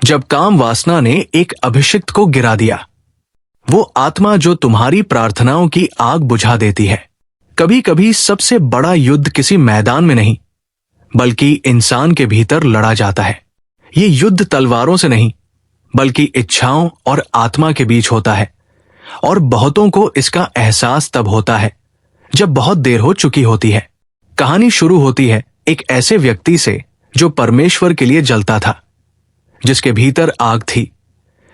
जब काम वासना ने एक अभिषिक्त को गिरा दिया, वो आत्मा जो तुम्हारी प्रार्थनाओं की आग बुझा देती है। कभी कभी सबसे बड़ा युद्ध किसी मैदान में नहीं बल्कि इंसान के भीतर लड़ा जाता है। ये युद्ध तलवारों से नहीं बल्कि इच्छाओं और आत्मा के बीच होता है, और बहुतों को इसका एहसास तब होता है जब बहुत देर हो चुकी होती है। कहानी शुरू होती है एक ऐसे व्यक्ति से जो परमेश्वर के लिए जलता था, जिसके भीतर आग थी,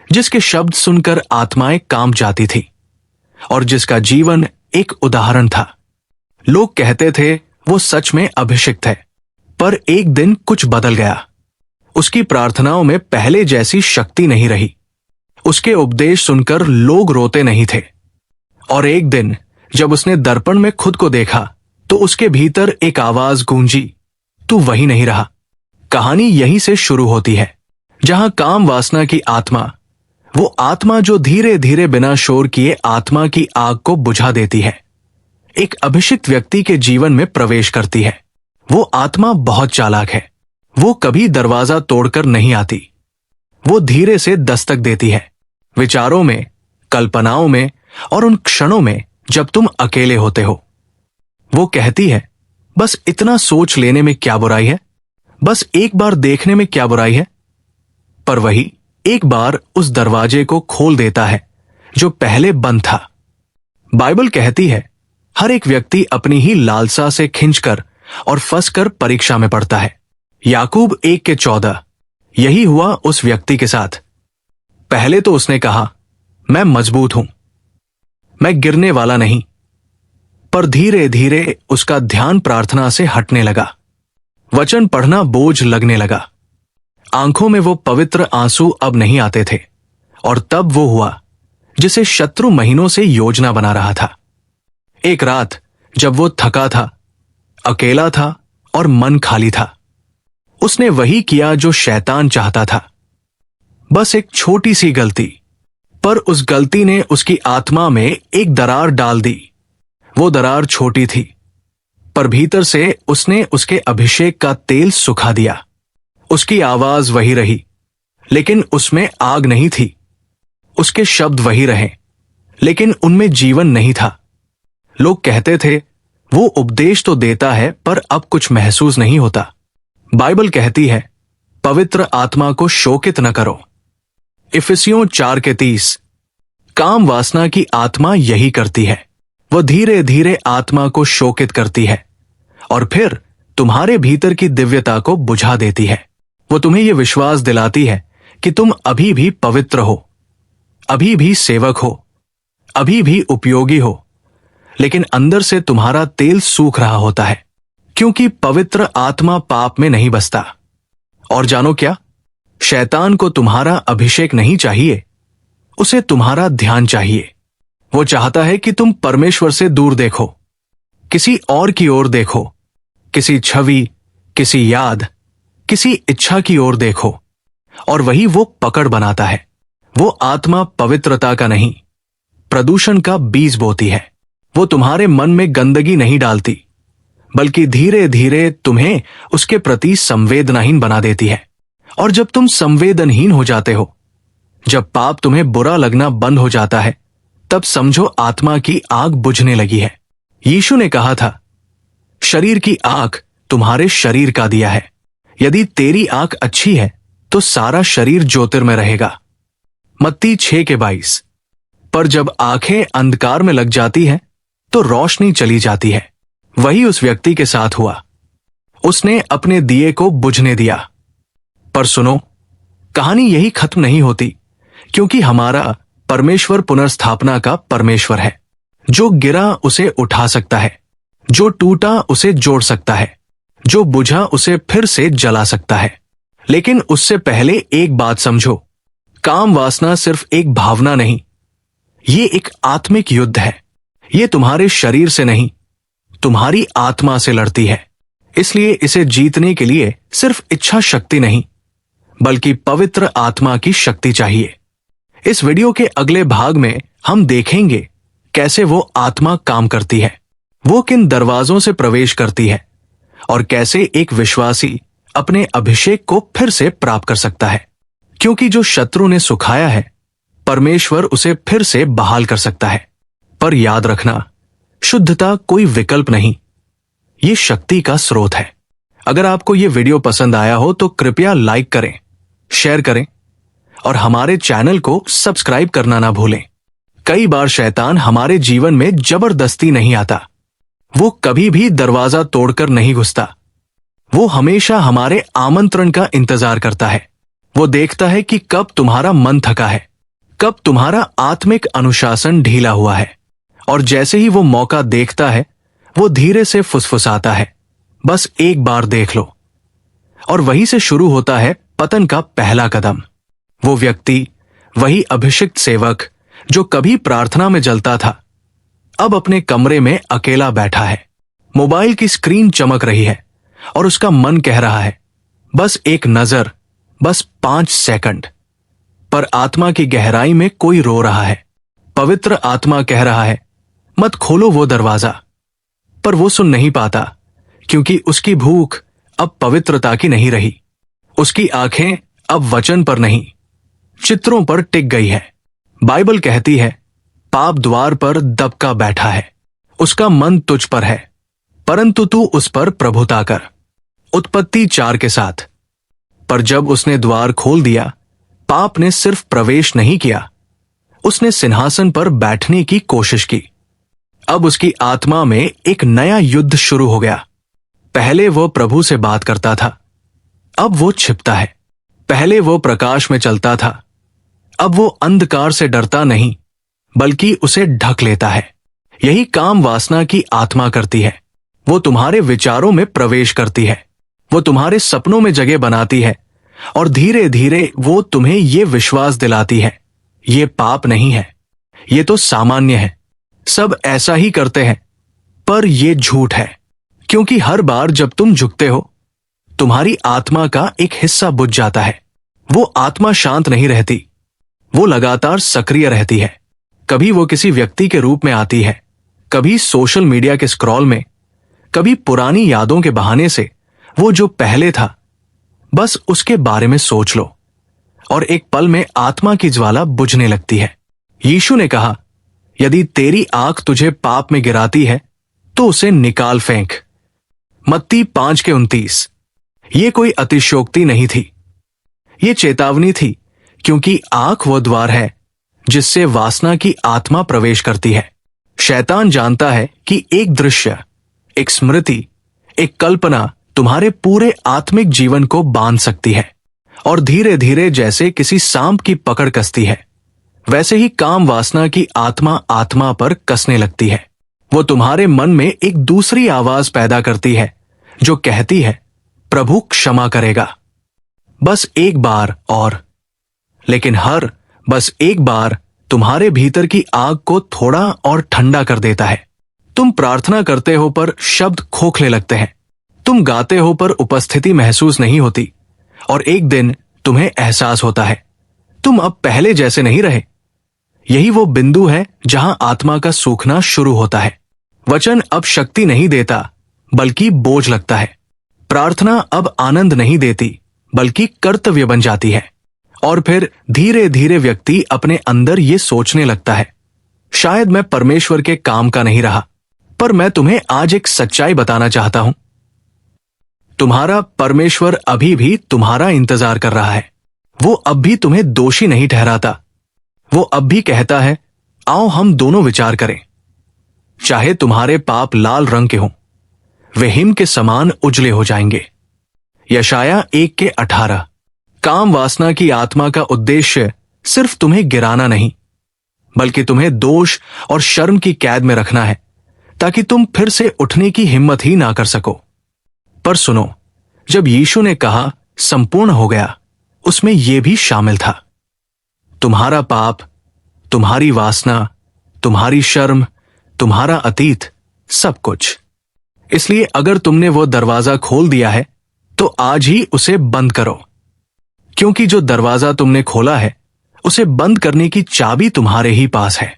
जिसके शब्द सुनकर आत्माएं कांप जाती थी और जिसका जीवन एक उदाहरण था। लोग कहते थे वो सच में अभिषिक्त है, पर एक दिन कुछ बदल गया। उसकी प्रार्थनाओं में पहले जैसी शक्ति नहीं रही। उसके उपदेश सुनकर लोग रोते नहीं थे, और एक दिन जब उसने दर्पण में खुद को देखा तो उसके भीतर एक आवाज गूंजी, तू वही नहीं रहा। कहानी यहीं से शुरू होती है, जहां काम वासना की आत्मा, वो आत्मा जो धीरे धीरे बिना शोर किए आत्मा की आग को बुझा देती है, एक अभिषिक्त व्यक्ति के जीवन में प्रवेश करती है। वो आत्मा बहुत चालाक है। वो कभी दरवाजा तोड़कर नहीं आती। वो धीरे से दस्तक देती है, विचारों में, कल्पनाओं में और उन क्षणों में जब तुम अकेले होते हो। वो कहती है, बस इतना सोच लेने में क्या बुराई है, बस एक बार देखने में क्या बुराई है। पर वही एक बार उस दरवाजे को खोल देता है जो पहले बंद था। बाइबल कहती है, हर एक व्यक्ति अपनी ही लालसा से खिंचकर और फंसकर परीक्षा में पड़ता है। याकूब 1:14। यही हुआ उस व्यक्ति के साथ। पहले तो उसने कहा, मैं मजबूत हूं, मैं गिरने वाला नहीं। पर धीरे धीरे उसका ध्यान प्रार्थना से हटने लगा। वचन पढ़ना बोझ लगने लगा। आंखों में वो पवित्र आंसू अब नहीं आते थे। और तब वो हुआ जिसे शत्रु महीनों से योजना बना रहा था। एक रात जब वो थका था, अकेला था और मन खाली था, उसने वही किया जो शैतान चाहता था। बस एक छोटी सी गलती, पर उस गलती ने उसकी आत्मा में एक दरार डाल दी। वो दरार छोटी थी, पर भीतर से उसने उसके अभिषेक का तेल सुखा दिया। उसकी आवाज वही रही, लेकिन उसमें आग नहीं थी। उसके शब्द वही रहे, लेकिन उनमें जीवन नहीं था। लोग कहते थे, वो उपदेश तो देता है पर अब कुछ महसूस नहीं होता। बाइबल कहती है, पवित्र आत्मा को शोकित न करो। इफिसियों 4:30। काम वासना की आत्मा यही करती है। वह धीरे धीरे आत्मा को शोकित करती है और फिर तुम्हारे भीतर की दिव्यता को बुझा देती है। वो तुम्हें यह विश्वास दिलाती है कि तुम अभी भी पवित्र हो, अभी भी सेवक हो, अभी भी उपयोगी हो, लेकिन अंदर से तुम्हारा तेल सूख रहा होता है, क्योंकि पवित्र आत्मा पाप में नहीं बसता। और जानो क्या, शैतान को तुम्हारा अभिषेक नहीं चाहिए, उसे तुम्हारा ध्यान चाहिए। वो चाहता है कि तुम परमेश्वर से दूर देखो, किसी और की ओर देखो, किसी छवि, किसी याद, किसी इच्छा की ओर देखो, और वही वो पकड़ बनाता है। वो आत्मा पवित्रता का नहीं, प्रदूषण का बीज बोती है। वो तुम्हारे मन में गंदगी नहीं डालती, बल्कि धीरे धीरे तुम्हें उसके प्रति संवेदनाहीन बना देती है। और जब तुम संवेदनहीन हो जाते हो, जब पाप तुम्हें बुरा लगना बंद हो जाता है, तब समझो आत्मा की आग बुझने लगी है। यीशु ने कहा था, शरीर की आंख तुम्हारे शरीर का दिया है। यदि तेरी आंख अच्छी है तो सारा शरीर ज्योतिर्मय रहेगा। मत्ती 6:22। पर जब आंखें अंधकार में लग जाती हैं तो रोशनी चली जाती है। वही उस व्यक्ति के साथ हुआ। उसने अपने दिए को बुझने दिया। पर सुनो, कहानी यही खत्म नहीं होती, क्योंकि हमारा परमेश्वर पुनर्स्थापना का परमेश्वर है। जो गिरा उसे उठा सकता है, जो टूटा उसे जोड़ सकता है, जो बुझा उसे फिर से जला सकता है। लेकिन उससे पहले एक बात समझो, काम वासना सिर्फ एक भावना नहीं, ये एक आत्मिक युद्ध है। ये तुम्हारे शरीर से नहीं, तुम्हारी आत्मा से लड़ती है। इसलिए इसे जीतने के लिए सिर्फ इच्छा शक्ति नहीं, बल्कि पवित्र आत्मा की शक्ति चाहिए। इस वीडियो के अगले भाग में हम देखेंगे कैसे वो आत्मा काम करती है, वो किन दरवाजों से प्रवेश करती है, और कैसे एक विश्वासी अपने अभिषेक को फिर से प्राप्त कर सकता है। क्योंकि जो शत्रु ने सुखाया है परमेश्वर उसे फिर से बहाल कर सकता है। पर याद रखना, शुद्धता कोई विकल्प नहीं, ये शक्ति का स्रोत है। अगर आपको ये वीडियो पसंद आया हो तो कृपया लाइक करें, शेयर करें और हमारे चैनल को सब्सक्राइब करना ना भूलें। कई बार शैतान हमारे जीवन में जबरदस्ती नहीं आता, वो कभी भी दरवाजा तोड़कर नहीं घुसता। वो हमेशा हमारे आमंत्रण का इंतजार करता है। वो देखता है कि कब तुम्हारा मन थका है, कब तुम्हारा आत्मिक अनुशासन ढीला हुआ है, और जैसे ही वो मौका देखता है वो धीरे से फुसफुसाता है, बस एक बार देख लो। और वहीं से शुरू होता है पतन का पहला कदम। वो व्यक्ति, वही अभिषिक्त सेवक जो कभी प्रार्थना में जलता था, अब अपने कमरे में अकेला बैठा है। मोबाइल की स्क्रीन चमक रही है और उसका मन कह रहा है बस एक नजर, बस 5 सेकंड। पर आत्मा की गहराई में कोई रो रहा है। पवित्र आत्मा कह रहा है मत खोलो वो दरवाजा। पर वो सुन नहीं पाता, क्योंकि उसकी भूख अब पवित्रता की नहीं रही। उसकी आंखें अब वचन पर नहीं, चित्रों पर टिक गई है। बाइबल कहती है पाप द्वार पर दबका बैठा है, उसका मन तुझ पर है, परंतु तू उस पर प्रभुता कर। उत्पत्ति 4 के साथ। पर जब उसने द्वार खोल दिया, पाप ने सिर्फ प्रवेश नहीं किया, उसने सिंहासन पर बैठने की कोशिश की। अब उसकी आत्मा में एक नया युद्ध शुरू हो गया। पहले वो प्रभु से बात करता था, अब वो छिपता है। पहले वो प्रकाश में चलता था, अब वो अंधकार से डरता नहीं, बल्कि उसे ढक लेता है। यही काम वासना की आत्मा करती है। वो तुम्हारे विचारों में प्रवेश करती है, वो तुम्हारे सपनों में जगह बनाती है, और धीरे धीरे वो तुम्हें ये विश्वास दिलाती है ये पाप नहीं है, ये तो सामान्य है, सब ऐसा ही करते हैं। पर ये झूठ है, क्योंकि हर बार जब तुम झुकते हो तुम्हारी आत्मा का एक हिस्सा बुझ जाता है। वो आत्मा शांत नहीं रहती, वो लगातार सक्रिय रहती है। कभी वो किसी व्यक्ति के रूप में आती है, कभी सोशल मीडिया के स्क्रॉल में, कभी पुरानी यादों के बहाने से। वो जो पहले था बस उसके बारे में सोच लो और एक पल में आत्मा की ज्वाला बुझने लगती है। यीशु ने कहा यदि तेरी आंख तुझे पाप में गिराती है तो उसे निकाल फेंक। मत्ती 5:29। ये कोई अतिशयोक्ति नहीं थी, ये चेतावनी थी, क्योंकि आंख वो द्वार है जिससे वासना की आत्मा प्रवेश करती है। शैतान जानता है कि एक दृश्य, एक स्मृति, एक कल्पना तुम्हारे पूरे आत्मिक जीवन को बांध सकती है, और धीरे धीरे जैसे किसी सांप की पकड़ कसती है, वैसे ही काम वासना की आत्मा पर कसने लगती है। वो तुम्हारे मन में एक दूसरी आवाज पैदा करती है जो कहती है प्रभु क्षमा करेगा, बस एक बार और। लेकिन हर बस एक बार तुम्हारे भीतर की आग को थोड़ा और ठंडा कर देता है। तुम प्रार्थना करते हो पर शब्द खोखले लगते हैं, तुम गाते हो पर उपस्थिति महसूस नहीं होती, और एक दिन तुम्हें एहसास होता है तुम अब पहले जैसे नहीं रहे। यही वो बिंदु है जहां आत्मा का सूखना शुरू होता है। वचन अब शक्ति नहीं देता बल्कि बोझ लगता है। प्रार्थना अब आनंद नहीं देती बल्कि कर्तव्य बन जाती है। और फिर धीरे धीरे व्यक्ति अपने अंदर ये सोचने लगता है शायद मैं परमेश्वर के काम का नहीं रहा। पर मैं तुम्हें आज एक सच्चाई बताना चाहता हूं, तुम्हारा परमेश्वर अभी भी तुम्हारा इंतजार कर रहा है। वो अब भी तुम्हें दोषी नहीं ठहराता, वो अब भी कहता है आओ हम दोनों विचार करें। चाहे तुम्हारे पाप लाल रंग के हों, वे हिम के समान उजले हो जाएंगे। यशाया 1:18। काम वासना की आत्मा का उद्देश्य सिर्फ तुम्हें गिराना नहीं, बल्कि तुम्हें दोष और शर्म की कैद में रखना है, ताकि तुम फिर से उठने की हिम्मत ही ना कर सको। पर सुनो, जब यीशु ने कहा संपूर्ण हो गया, उसमें यह भी शामिल था। तुम्हारा पाप, तुम्हारी वासना, तुम्हारी शर्म, तुम्हारा अतीत, सब कुछ। इसलिए अगर तुमने वो दरवाजा खोल दिया है तो आज ही उसे बंद करो, क्योंकि जो दरवाजा तुमने खोला है उसे बंद करने की चाबी तुम्हारे ही पास है।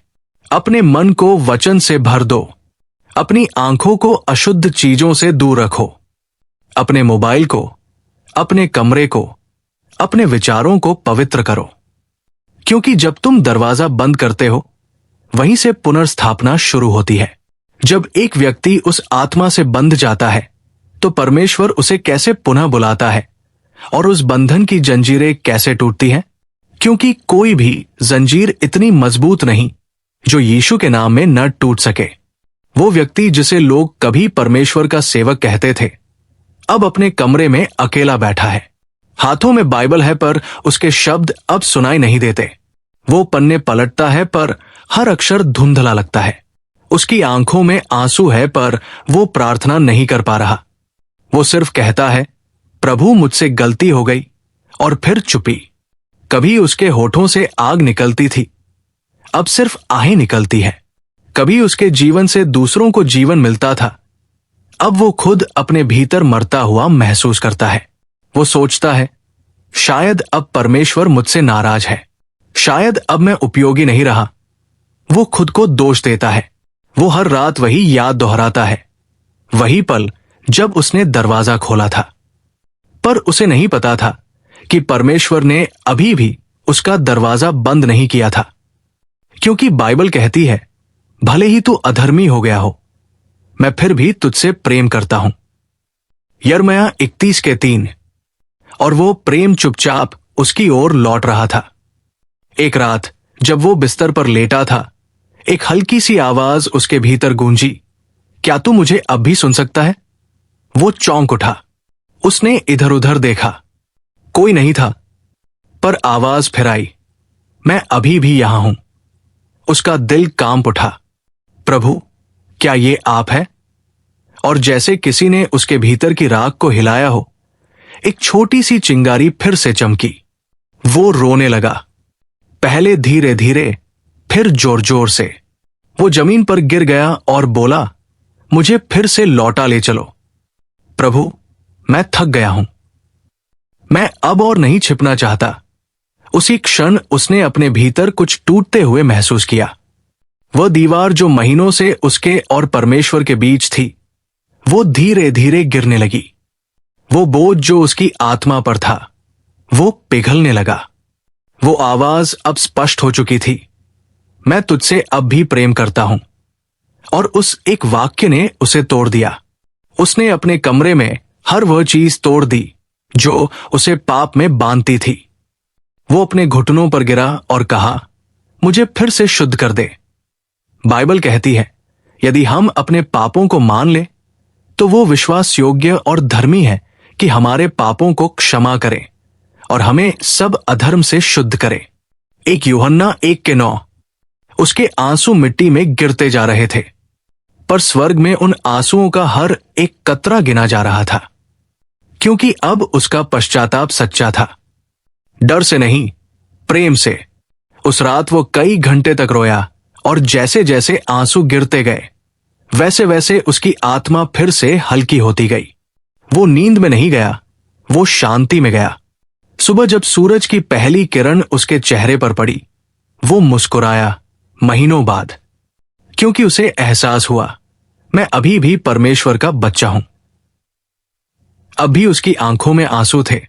अपने मन को वचन से भर दो, अपनी आंखों को अशुद्ध चीजों से दूर रखो, अपने मोबाइल को, अपने कमरे को, अपने विचारों को पवित्र करो, क्योंकि जब तुम दरवाजा बंद करते हो, वहीं से पुनर्स्थापना शुरू होती है। जब एक व्यक्ति उस आत्मा से बंध जाता है, तो परमेश्वर उसे कैसे पुनः बुलाता है और उस बंधन की जंजीरें कैसे टूटती हैं? क्योंकि कोई भी जंजीर इतनी मजबूत नहीं जो यीशु के नाम में न टूट सके। वो व्यक्ति जिसे लोग कभी परमेश्वर का सेवक कहते थे, अब अपने कमरे में अकेला बैठा है। हाथों में बाइबल है, पर उसके शब्द अब सुनाई नहीं देते। वो पन्ने पलटता है, पर हर अक्षर धुंधला लगता है। उसकी आंखों में आंसू है, पर वो प्रार्थना नहीं कर पा रहा। वो सिर्फ कहता है, प्रभु मुझसे गलती हो गई, और फिर चुप्पी। कभी उसके होठों से आग निकलती थी, अब सिर्फ आहें निकलती है। कभी उसके जीवन से दूसरों को जीवन मिलता था, अब वो खुद अपने भीतर मरता हुआ महसूस करता है। वो सोचता है, शायद अब परमेश्वर मुझसे नाराज है, शायद अब मैं उपयोगी नहीं रहा। वो खुद को दोष देता है। वो हर रात वही याद दोहराता है, वही पल जब उसने दरवाजा खोला था। पर उसे नहीं पता था कि परमेश्वर ने अभी भी उसका दरवाजा बंद नहीं किया था, क्योंकि बाइबल कहती है, भले ही तू अधर्मी हो गया हो, मैं फिर भी तुझसे प्रेम करता हूं। यिर्मयाह 31:3। और वो प्रेम चुपचाप उसकी ओर लौट रहा था। एक रात जब वो बिस्तर पर लेटा था, एक हल्की सी आवाज उसके भीतर गूंजी, क्या तू मुझे अब भी सुन सकता है? वो चौंक उठा। उसने इधर उधर देखा, कोई नहीं था, पर आवाज फिर आई, मैं अभी भी यहां हूं। उसका दिल कांप उठा, प्रभु क्या ये आप है? और जैसे किसी ने उसके भीतर की राख को हिलाया हो, एक छोटी सी चिंगारी फिर से चमकी। वो रोने लगा, पहले धीरे धीरे, फिर जोर जोर से। वो जमीन पर गिर गया और बोला, मुझे फिर से लौटा ले चलो। प्रभु मैं थक गया हूं, मैं अब और नहीं छिपना चाहता। उसी क्षण उसने अपने भीतर कुछ टूटते हुए महसूस किया। वह दीवार जो महीनों से उसके और परमेश्वर के बीच थी, वो धीरे धीरे गिरने लगी। वो बोझ जो उसकी आत्मा पर था, वो पिघलने लगा। वो आवाज अब स्पष्ट हो चुकी थी, मैं तुझसे अब भी प्रेम करता हूं। और उस एक वाक्य ने उसे तोड़ दिया। उसने अपने कमरे में हर वह चीज तोड़ दी जो उसे पाप में बांधती थी। वो अपने घुटनों पर गिरा और कहा, मुझे फिर से शुद्ध कर दे। बाइबल कहती है, यदि हम अपने पापों को मान ले, तो वो विश्वास योग्य और धर्मी है कि हमारे पापों को क्षमा करे और हमें सब अधर्म से शुद्ध करे। 1 यूहन्ना 1:9। उसके आंसू मिट्टी में गिरते जा रहे थे, पर स्वर्ग में उन आंसुओं का हर एक कतरा गिना जा रहा था, क्योंकि अब उसका पश्चाताप सच्चा था। डर से नहीं, प्रेम से। उस रात वो कई घंटे तक रोया, और जैसे जैसे आंसू गिरते गए, वैसे वैसे उसकी आत्मा फिर से हल्की होती गई। वो नींद में नहीं गया, वो शांति में गया। सुबह जब सूरज की पहली किरण उसके चेहरे पर पड़ी, वो मुस्कुराया महीनों बाद, क्योंकि उसे एहसास हुआ, मैं अभी भी परमेश्वर का बच्चा हूं। अब भी उसकी आंखों में आंसू थे,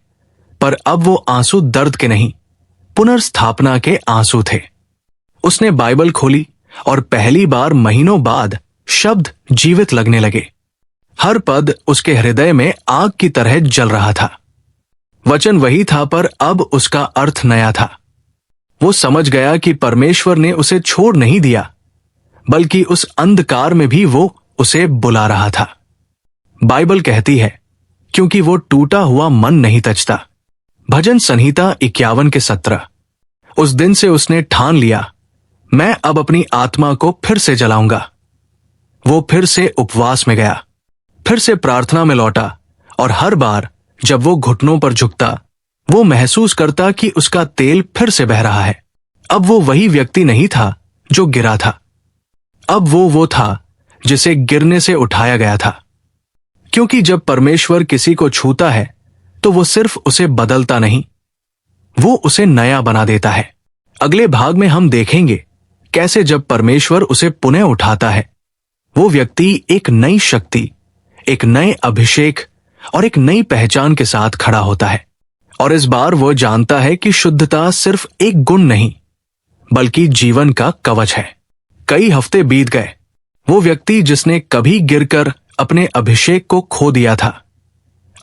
पर अब वो आंसू दर्द के नहीं, पुनर्स्थापना के आंसू थे। उसने बाइबल खोली और पहली बार महीनों बाद शब्द जीवित लगने लगे। हर पद उसके हृदय में आग की तरह जल रहा था। वचन वही था, पर अब उसका अर्थ नया था। वो समझ गया कि परमेश्वर ने उसे छोड़ नहीं दिया, बल्कि उस अंधकार में भी वो उसे बुला रहा था। बाइबल कहती है, क्योंकि वो टूटा हुआ मन नहीं तजता। भजन संहिता 51:17। उस दिन से उसने ठान लिया, मैं अब अपनी आत्मा को फिर से जलाऊंगा। वो फिर से उपवास में गया, फिर से प्रार्थना में लौटा, और हर बार जब वो घुटनों पर झुकता, वो महसूस करता कि उसका तेल फिर से बह रहा है। अब वो वही व्यक्ति नहीं था जो गिरा था, अब वो था जिसे गिरने से उठाया गया था। क्योंकि जब परमेश्वर किसी को छूता है, तो वो सिर्फ उसे बदलता नहीं, वो उसे नया बना देता है। अगले भाग में हम देखेंगे कैसे जब परमेश्वर उसे पुनः उठाता है, वो व्यक्ति एक नई शक्ति, एक नए अभिषेक और एक नई पहचान के साथ खड़ा होता है। और इस बार वो जानता है कि शुद्धता सिर्फ एक गुण नहीं बल्कि जीवन का कवच है। कई हफ्ते बीत गए। वो व्यक्ति जिसने कभी गिरकर अपने अभिषेक को खो दिया था,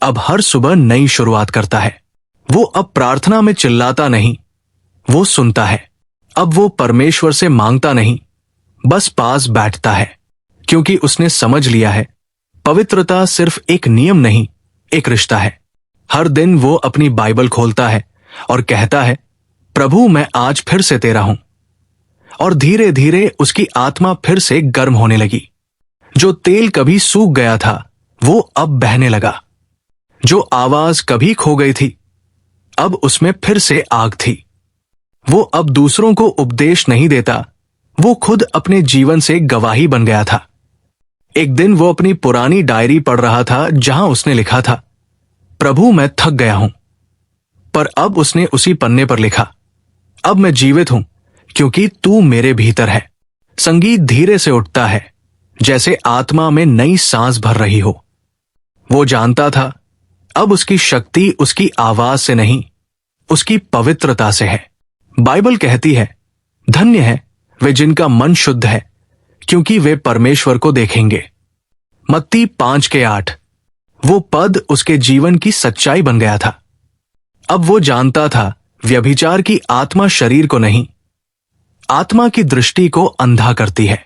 अब हर सुबह नई शुरुआत करता है। वो अब प्रार्थना में चिल्लाता नहीं, वो सुनता है। अब वो परमेश्वर से मांगता नहीं, बस पास बैठता है, क्योंकि उसने समझ लिया है पवित्रता सिर्फ एक नियम नहीं, एक रिश्ता है। हर दिन वो अपनी बाइबल खोलता है और कहता है, प्रभु मैं आज फिर से तेरा हूं। और धीरे धीरे उसकी आत्मा फिर से गर्म होने लगी। जो तेल कभी सूख गया था वो अब बहने लगा। जो आवाज कभी खो गई थी अब उसमें फिर से आग थी। वो अब दूसरों को उपदेश नहीं देता, वो खुद अपने जीवन से गवाही बन गया था। एक दिन वो अपनी पुरानी डायरी पढ़ रहा था जहां उसने लिखा था, प्रभु मैं थक गया हूं। पर अब उसने उसी पन्ने पर लिखा, अब मैं जीवित हूं क्योंकि तू मेरे भीतर है। संगीत धीरे से उठता है, जैसे आत्मा में नई सांस भर रही हो। वो जानता था अब उसकी शक्ति उसकी आवाज से नहीं, उसकी पवित्रता से है। बाइबल कहती है, धन्य है वे जिनका मन शुद्ध है, क्योंकि वे परमेश्वर को देखेंगे। मत्ती 5:8। वो पद उसके जीवन की सच्चाई बन गया था। अब वो जानता था व्यभिचार की आत्मा शरीर को नहीं, आत्मा की दृष्टि को अंधा करती है।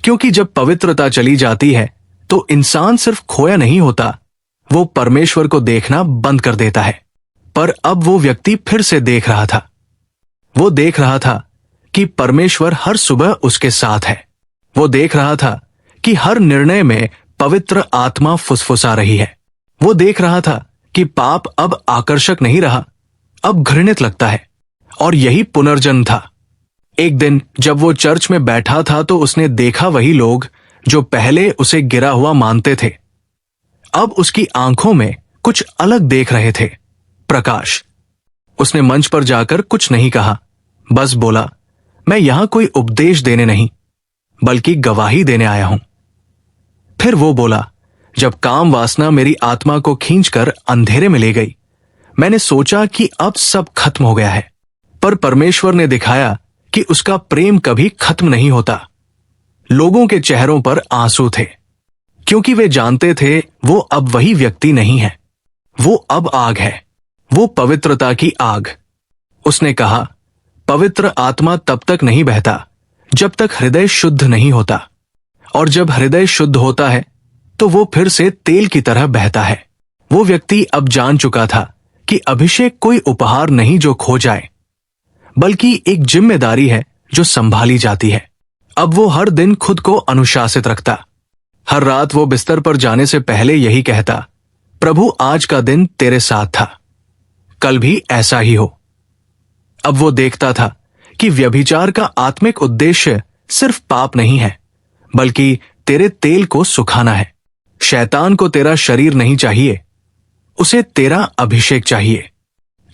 क्योंकि जब पवित्रता चली जाती है तो इंसान सिर्फ खोया नहीं होता, वो परमेश्वर को देखना बंद कर देता है। पर अब वो व्यक्ति फिर से देख रहा था। वो देख रहा था कि परमेश्वर हर सुबह उसके साथ है। वो देख रहा था कि हर निर्णय में पवित्र आत्मा फुसफुसा रही है। वो देख रहा था कि पाप अब आकर्षक नहीं रहा, अब घृणित लगता है। और यही पुनर्जन्म था। एक दिन जब वो चर्च में बैठा था तो उसने देखा वही लोग जो पहले उसे गिरा हुआ मानते थे, अब उसकी आंखों में कुछ अलग देख रहे थे, प्रकाश। उसने मंच पर जाकर कुछ नहीं कहा, बस बोला, मैं यहां कोई उपदेश देने नहीं बल्कि गवाही देने आया हूं। फिर वो बोला, जब काम वासना मेरी आत्मा को खींचकर अंधेरे में ले गई, मैंने सोचा कि अब सब खत्म हो गया है। पर परमेश्वर ने दिखाया कि उसका प्रेम कभी खत्म नहीं होता। लोगों के चेहरों पर आंसू थे, क्योंकि वे जानते थे वो अब वही व्यक्ति नहीं है। वो अब आग है, वो पवित्रता की आग। उसने कहा, पवित्र आत्मा तब तक नहीं बहता जब तक हृदय शुद्ध नहीं होता, और जब हृदय शुद्ध होता है तो वो फिर से तेल की तरह बहता है। वो व्यक्ति अब जान चुका था कि अभिषेक कोई उपहार नहीं जो खो जाए, बल्कि एक जिम्मेदारी है जो संभाली जाती है। अब वो हर दिन खुद को अनुशासित रखता। हर रात वो बिस्तर पर जाने से पहले यही कहता, प्रभु आज का दिन तेरे साथ था, कल भी ऐसा ही हो। अब वो देखता था कि व्यभिचार का आत्मिक उद्देश्य सिर्फ पाप नहीं है, बल्कि तेरे तेल को सुखाना है। शैतान को तेरा शरीर नहीं चाहिए, उसे तेरा अभिषेक चाहिए।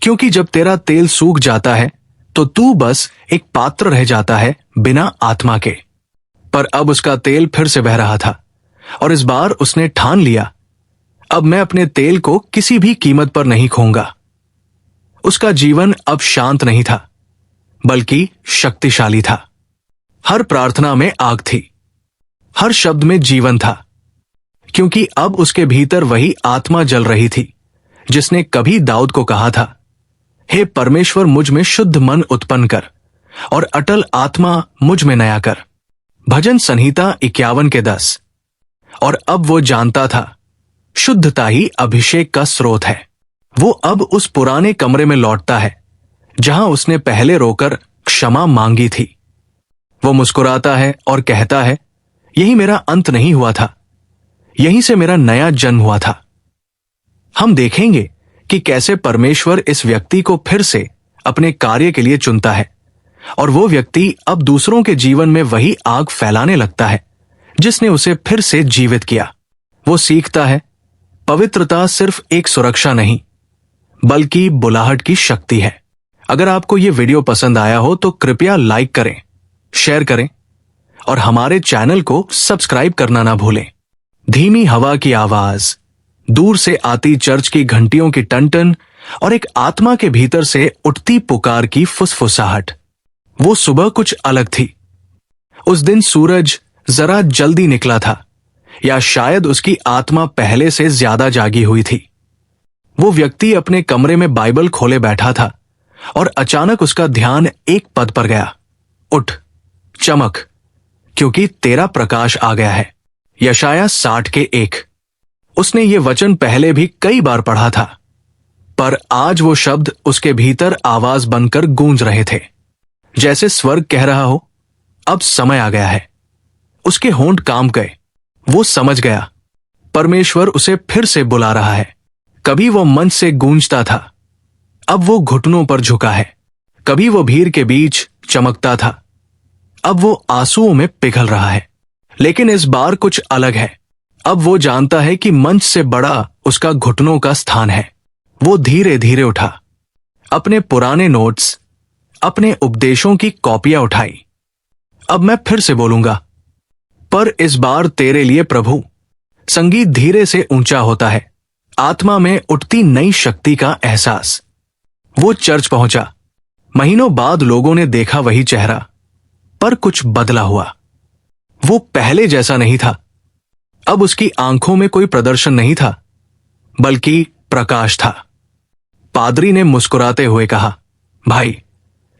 क्योंकि जब तेरा तेल सूख जाता है तो तू बस एक पात्र रह जाता है बिना आत्मा के। पर अब उसका तेल फिर से बह रहा था, और इस बार उसने ठान लिया, अब मैं अपने तेल को किसी भी कीमत पर नहीं खोऊंगा। उसका जीवन अब शांत नहीं था, बल्कि शक्तिशाली था। हर प्रार्थना में आग थी, हर शब्द में जीवन था, क्योंकि अब उसके भीतर वही आत्मा जल रही थी जिसने कभी दाऊद को कहा था, हे परमेश्वर मुझ में शुद्ध मन उत्पन्न कर और अटल आत्मा मुझ में नया कर। भजन संहिता 51:10। और अब वो जानता था शुद्धता ही अभिषेक का स्रोत है। वो अब उस पुराने कमरे में लौटता है जहां उसने पहले रोकर क्षमा मांगी थी। वो मुस्कुराता है और कहता है, यही मेरा अंत नहीं हुआ था, यहीं से मेरा नया जन्म हुआ था। हम देखेंगे कि कैसे परमेश्वर इस व्यक्ति को फिर से अपने कार्य के लिए चुनता है, और वो व्यक्ति अब दूसरों के जीवन में वही आग फैलाने लगता है जिसने उसे फिर से जीवित किया। वो सीखता है पवित्रता सिर्फ एक सुरक्षा नहीं, बल्कि बुलाहट की शक्ति है। अगर आपको ये वीडियो पसंद आया हो तो कृपया लाइक करें, शेयर करें और हमारे चैनल को सब्सक्राइब करना ना भूलें। धीमी हवा की आवाज, दूर से आती चर्च की घंटियों की टनटन और एक आत्मा के भीतर से उठती पुकार की फुसफुसाहट। वो सुबह कुछ अलग थी। उस दिन सूरज जरा जल्दी निकला था, या शायद उसकी आत्मा पहले से ज्यादा जागी हुई थी। वो व्यक्ति अपने कमरे में बाइबल खोले बैठा था और अचानक उसका ध्यान एक पद पर गया। उठ, चमक, क्योंकि तेरा प्रकाश आ गया है। यशाया 60:1। उसने ये वचन पहले भी कई बार पढ़ा था, पर आज वो शब्द उसके भीतर आवाज बनकर गूंज रहे थे, जैसे स्वर्ग कह रहा हो, अब समय आ गया है। उसके होंठ कांप गए। वो समझ गया, परमेश्वर उसे फिर से बुला रहा है। कभी वो मंच से गूंजता था, अब वो घुटनों पर झुका है। कभी वो भीड़ के बीच चमकता था, अब वो आंसुओं में पिघल रहा है। लेकिन इस बार कुछ अलग है। अब वो जानता है कि मंच से बड़ा उसका घुटनों का स्थान है। वो धीरे धीरे उठा, अपने पुराने नोट्स, अपने उपदेशों की कॉपियां उठाई। अब मैं फिर से बोलूंगा, पर इस बार तेरे लिए प्रभु। संगीत धीरे से ऊंचा होता है, आत्मा में उठती नई शक्ति का एहसास। वो चर्च पहुंचा। महीनों बाद लोगों ने देखा वही चेहरा, पर कुछ बदला हुआ। वो पहले जैसा नहीं था। अब उसकी आंखों में कोई प्रदर्शन नहीं था, बल्कि प्रकाश था। पादरी ने मुस्कुराते हुए कहा, भाई,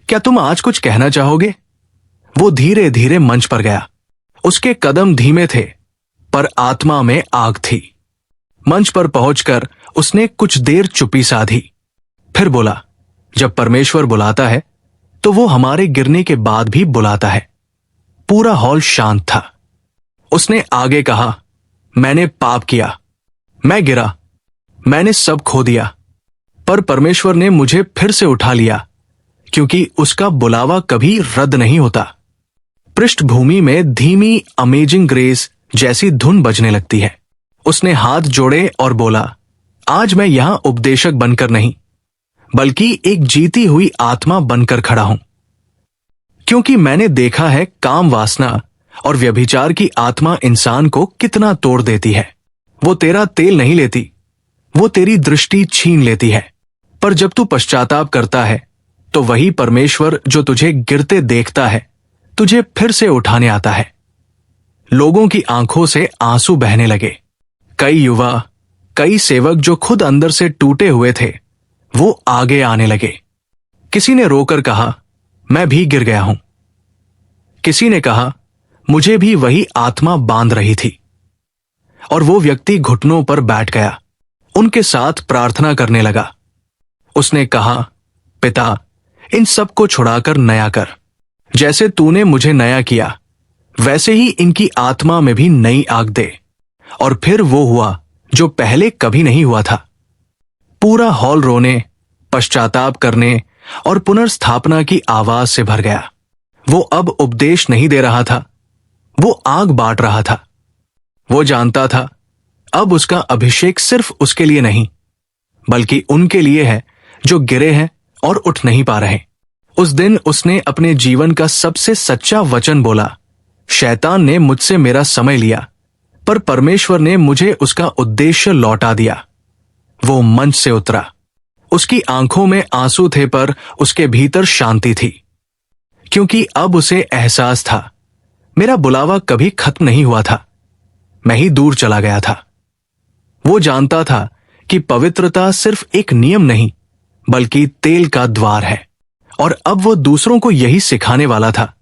क्या तुम आज कुछ कहना चाहोगे? वो धीरे धीरे मंच पर गया। उसके कदम धीमे थे, पर आत्मा में आग थी। मंच पर पहुंचकर उसने कुछ देर चुप्पी साधी, फिर बोला, जब परमेश्वर बुलाता है तो वो हमारे गिरने के बाद भी बुलाता है। पूरा हॉल शांत था। उसने आगे कहा, मैंने पाप किया, मैं गिरा, मैंने सब खो दिया, पर परमेश्वर ने मुझे फिर से उठा लिया, क्योंकि उसका बुलावा कभी रद्द नहीं होता। पृष्ठभूमि में धीमी अमेजिंग ग्रेस जैसी धुन बजने लगती है। उसने हाथ जोड़े और बोला, आज मैं यहां उपदेशक बनकर नहीं, बल्कि एक जीती हुई आत्मा बनकर खड़ा हूं। क्योंकि मैंने देखा है काम वासना और व्यभिचार की आत्मा इंसान को कितना तोड़ देती है। वो तेरा तेल नहीं लेती, वो तेरी दृष्टि छीन लेती है। पर जब तू पश्चाताप करता है, तो वही परमेश्वर जो तुझे गिरते देखता है, तुझे फिर से उठाने आता है। लोगों की आंखों से आंसू बहने लगे। कई युवा, कई सेवक जो खुद अंदर से टूटे हुए थे, वो आगे आने लगे। किसी ने रोकर कहा, मैं भी गिर गया हूं। किसी ने कहा, मुझे भी वही आत्मा बांध रही थी। और वो व्यक्ति घुटनों पर बैठ गया, उनके साथ प्रार्थना करने लगा। उसने कहा, पिता, इन सब को छुड़ाकर नया कर। जैसे तूने मुझे नया किया, वैसे ही इनकी आत्मा में भी नई आग दे। और फिर वो हुआ जो पहले कभी नहीं हुआ था। पूरा हॉल रोने, पश्चाताप करने और पुनर्स्थापना की आवाज से भर गया। वो अब उपदेश नहीं दे रहा था, वो आग बांट रहा था। वो जानता था, अब उसका अभिषेक सिर्फ उसके लिए नहीं, बल्कि उनके लिए है जो गिरे हैं और उठ नहीं पा रहे। उस दिन उसने अपने जीवन का सबसे सच्चा वचन बोला, शैतान ने मुझसे मेरा समय लिया, पर परमेश्वर ने मुझे उसका उद्देश्य लौटा दिया। वो मंच से उतरा। उसकी आंखों में आंसू थे, पर उसके भीतर शांति थी, क्योंकि अब उसे एहसास था, मेरा बुलावा कभी खत्म नहीं हुआ था, मैं ही दूर चला गया था। वो जानता था कि पवित्रता सिर्फ एक नियम नहीं, बल्कि तेल का द्वार है। और अब वो दूसरों को यही सिखाने वाला था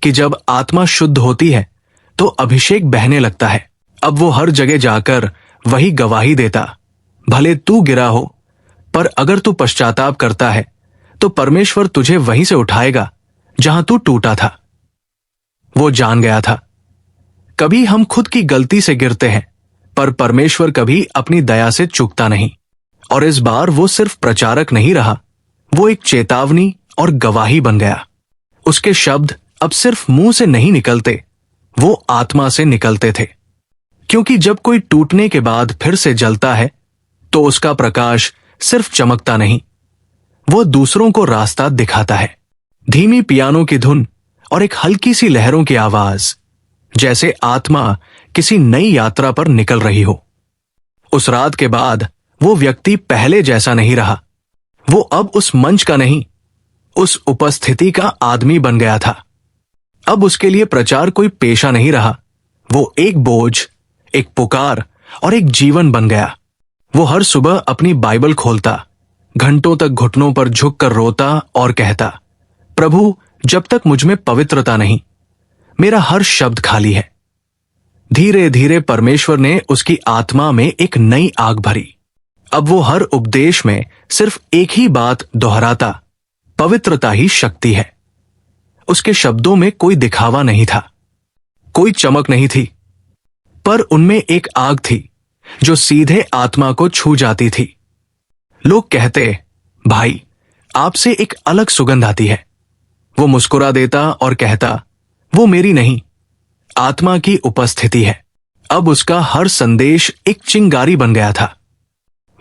कि जब आत्मा शुद्ध होती है तो अभिषेक बहने लगता है। अब वो हर जगह जाकर वही गवाही देता, भले तू गिरा हो, पर अगर तू पश्चाताप करता है तो परमेश्वर तुझे वहीं से उठाएगा जहां तू टूटा था। वो जान गया था, कभी हम खुद की गलती से गिरते हैं, पर परमेश्वर कभी अपनी दया से चूकता नहीं। और इस बार वो सिर्फ प्रचारक नहीं रहा, वो एक चेतावनी और गवाही बन गया। उसके शब्द अब सिर्फ मुंह से नहीं निकलते, वो आत्मा से निकलते थे। क्योंकि जब कोई टूटने के बाद फिर से जलता है, तो उसका प्रकाश सिर्फ चमकता नहीं, वो दूसरों को रास्ता दिखाता है। धीमी पियानो की धुन और एक हल्की सी लहरों की आवाज, जैसे आत्मा किसी नई यात्रा पर निकल रही हो। उस रात के बाद वो व्यक्ति पहले जैसा नहीं रहा, वो अब उस मंच का नहीं, उस उपस्थिति का आदमी बन गया था। अब उसके लिए प्रचार कोई पेशा नहीं रहा, वो एक बोझ, एक पुकार और एक जीवन बन गया। वो हर सुबह अपनी बाइबल खोलता, घंटों तक घुटनों पर झुककर रोता और कहता, प्रभु, जब तक मुझ में पवित्रता नहीं, मेरा हर शब्द खाली है। धीरे धीरे परमेश्वर ने उसकी आत्मा में एक नई आग भरी। अब वो हर उपदेश में सिर्फ एक ही बात दोहराता, पवित्रता ही शक्ति है। उसके शब्दों में कोई दिखावा नहीं था, कोई चमक नहीं थी, पर उनमें एक आग थी जो सीधे आत्मा को छू जाती थी। लोग कहते, भाई, आपसे एक अलग सुगंध आती है। वो मुस्कुरा देता और कहता, वो मेरी नहीं, आत्मा की उपस्थिति है। अब उसका हर संदेश एक चिंगारी बन गया था।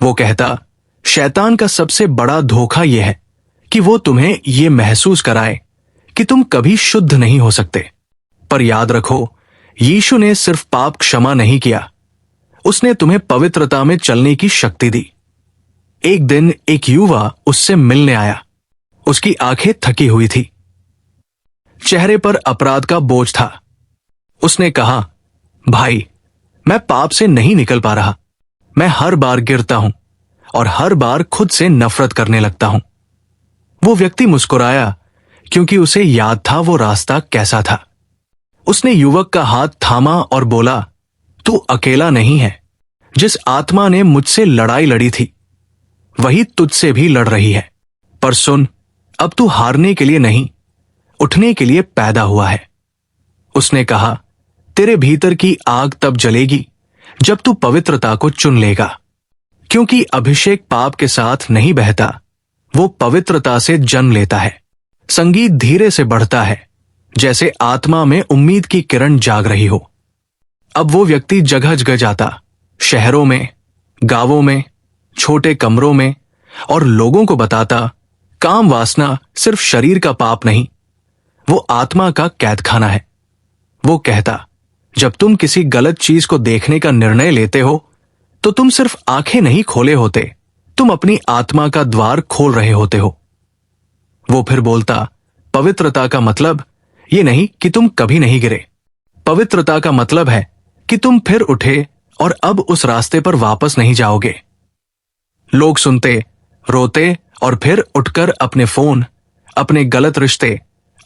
वो कहता, शैतान का सबसे बड़ा धोखा यह है कि वो तुम्हें यह महसूस कराए कि तुम कभी शुद्ध नहीं हो सकते। पर याद रखो, यीशु ने सिर्फ पाप क्षमा नहीं किया, उसने तुम्हें पवित्रता में चलने की शक्ति दी। एक दिन एक युवा उससे मिलने आया। उसकी आंखें थकी हुई थी, चेहरे पर अपराध का बोझ था। उसने कहा, भाई, मैं पाप से नहीं निकल पा रहा। मैं हर बार गिरता हूं और हर बार खुद से नफरत करने लगता हूं। वो व्यक्ति मुस्कुराया क्योंकि उसे याद था वो रास्ता कैसा था। उसने युवक का हाथ थामा और बोला, तू अकेला नहीं है। जिस आत्मा ने मुझसे लड़ाई लड़ी थी वही तुझसे भी लड़ रही है। पर सुन, अब तू हारने के लिए नहीं, उठने के लिए पैदा हुआ है। उसने कहा, तेरे भीतर की आग तब जलेगी जब तू पवित्रता को चुन लेगा, क्योंकि अभिषेक पाप के साथ नहीं बहता, वो पवित्रता से जन्म लेता है। संगीत धीरे से बढ़ता है, जैसे आत्मा में उम्मीद की किरण जाग रही हो। अब वो व्यक्ति जगह जगह जाता, शहरों में, गांवों में, छोटे कमरों में, और लोगों को बताता, काम वासना सिर्फ शरीर का पाप नहीं, वो आत्मा का कैदखाना है। वो कहता, जब तुम किसी गलत चीज को देखने का निर्णय लेते हो तो तुम सिर्फ आंखें नहीं खोले होते, तुम अपनी आत्मा का द्वार खोल रहे होते हो। वो फिर बोलता, पवित्रता का मतलब ये नहीं कि तुम कभी नहीं गिरे। पवित्रता का मतलब है कि तुम फिर उठे और अब उस रास्ते पर वापस नहीं जाओगे। लोग सुनते, रोते और फिर उठकर अपने फोन, अपने गलत रिश्ते,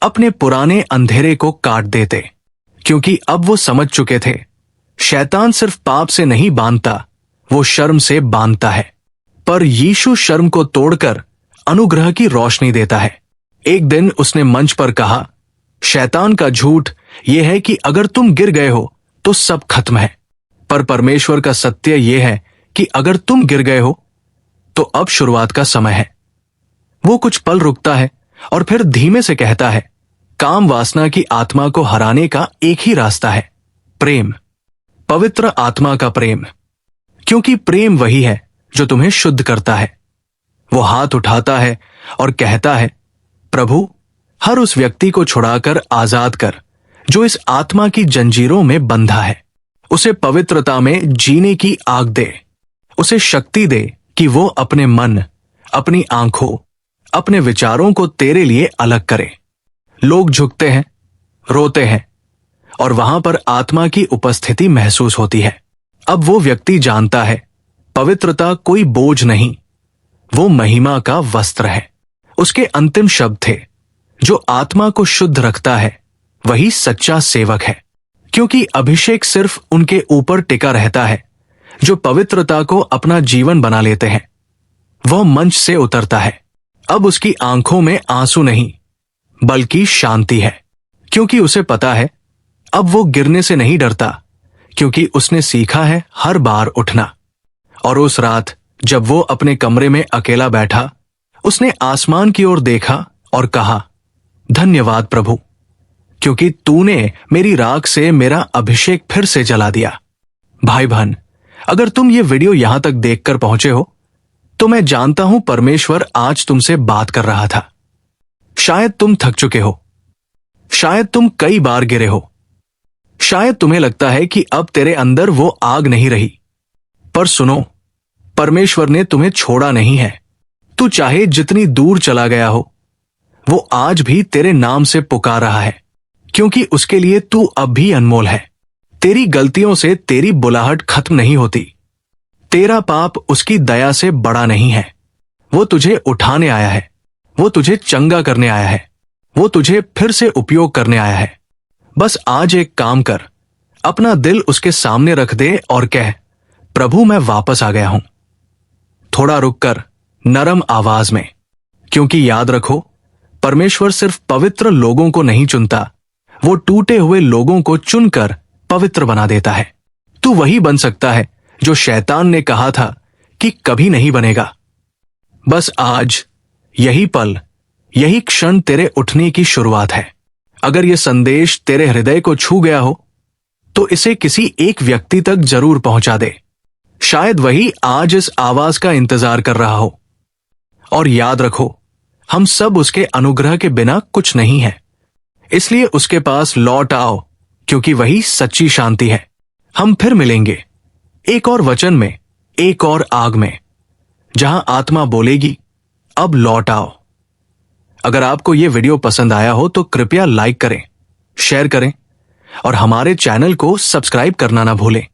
अपने पुराने अंधेरे को काट देते, क्योंकि अब वो समझ चुके थे, शैतान सिर्फ पाप से नहीं बांधता, वो शर्म से बांधता है। पर यीशु शर्म को तोड़कर अनुग्रह की रोशनी देता है। एक दिन उसने मंच पर कहा, शैतान का झूठ यह है कि अगर तुम गिर गए हो तो सब खत्म है, पर परमेश्वर का सत्य यह है कि अगर तुम गिर गए हो तो अब शुरुआत का समय है। वो कुछ पल रुकता है और फिर धीमे से कहता है, काम वासना की आत्मा को हराने का एक ही रास्ता है, प्रेम, पवित्र आत्मा का प्रेम, क्योंकि प्रेम वही है जो तुम्हें शुद्ध करता है। वो हाथ उठाता है और कहता है, प्रभु, हर उस व्यक्ति को छुड़ाकर आजाद कर जो इस आत्मा की जंजीरों में बंधा है। उसे पवित्रता में जीने की आग दे, उसे शक्ति दे कि वो अपने मन, अपनी आंखों, अपने विचारों को तेरे लिए अलग करे। लोग झुकते हैं, रोते हैं, और वहां पर आत्मा की उपस्थिति महसूस होती है। अब वो व्यक्ति जानता है, पवित्रता कोई बोझ नहीं, वो महिमा का वस्त्र है। उसके अंतिम शब्द थे, जो आत्मा को शुद्ध रखता है वही सच्चा सेवक है, क्योंकि अभिषेक सिर्फ उनके ऊपर टिका रहता है जो पवित्रता को अपना जीवन बना लेते हैं। वह मंच से उतरता है, अब उसकी आंखों में आंसू नहीं बल्कि शांति है, क्योंकि उसे पता है अब वो गिरने से नहीं डरता, क्योंकि उसने सीखा है हर बार उठना। और उस रात जब वो अपने कमरे में अकेला बैठा, उसने आसमान की ओर देखा और कहा, धन्यवाद प्रभु, क्योंकि तूने मेरी राख से मेरा अभिषेक फिर से जला दिया। भाई बहन, अगर तुम ये वीडियो यहां तक देखकर पहुंचे हो तो मैं जानता हूं परमेश्वर आज तुमसे बात कर रहा था। शायद तुम थक चुके हो, शायद तुम कई बार गिरे हो, शायद तुम्हें लगता है कि अब तेरे अंदर वो आग नहीं रही। पर सुनो, परमेश्वर ने तुम्हें छोड़ा नहीं है, तू चाहे जितनी दूर चला गया हो, वो आज भी तेरे नाम से पुकार रहा है, क्योंकि उसके लिए तू अब भी अनमोल है। तेरी गलतियों से तेरी बुलाहट खत्म नहीं होती। तेरा पाप उसकी दया से बड़ा नहीं है। वो तुझे उठाने आया है, वो तुझे चंगा करने आया है, वो तुझे फिर से उपयोग करने आया है। बस आज एक काम कर, अपना दिल उसके सामने रख दे और कह, प्रभु मैं वापस आ गया हूं। थोड़ा रुककर नरम आवाज में, क्योंकि याद रखो, परमेश्वर सिर्फ पवित्र लोगों को नहीं चुनता, वो टूटे हुए लोगों को चुनकर पवित्र बना देता है। तू वही बन सकता है जो शैतान ने कहा था कि कभी नहीं बनेगा। बस आज, यही पल, यही क्षण तेरे उठने की शुरुआत है। अगर यह संदेश तेरे हृदय को छू गया हो, तो इसे किसी एक व्यक्ति तक जरूर पहुंचा दे। शायद वही आज इस आवाज का इंतजार कर रहा हो। और याद रखो, हम सब उसके अनुग्रह के बिना कुछ नहीं है, इसलिए उसके पास लौट आओ, क्योंकि वही सच्ची शांति है। हम फिर मिलेंगे एक और वचन में, एक और आग में, जहां आत्मा बोलेगी, अब लौट आओ। अगर आपको यह वीडियो पसंद आया हो तो कृपया लाइक करें, शेयर करें और हमारे चैनल को सब्सक्राइब करना ना भूलें।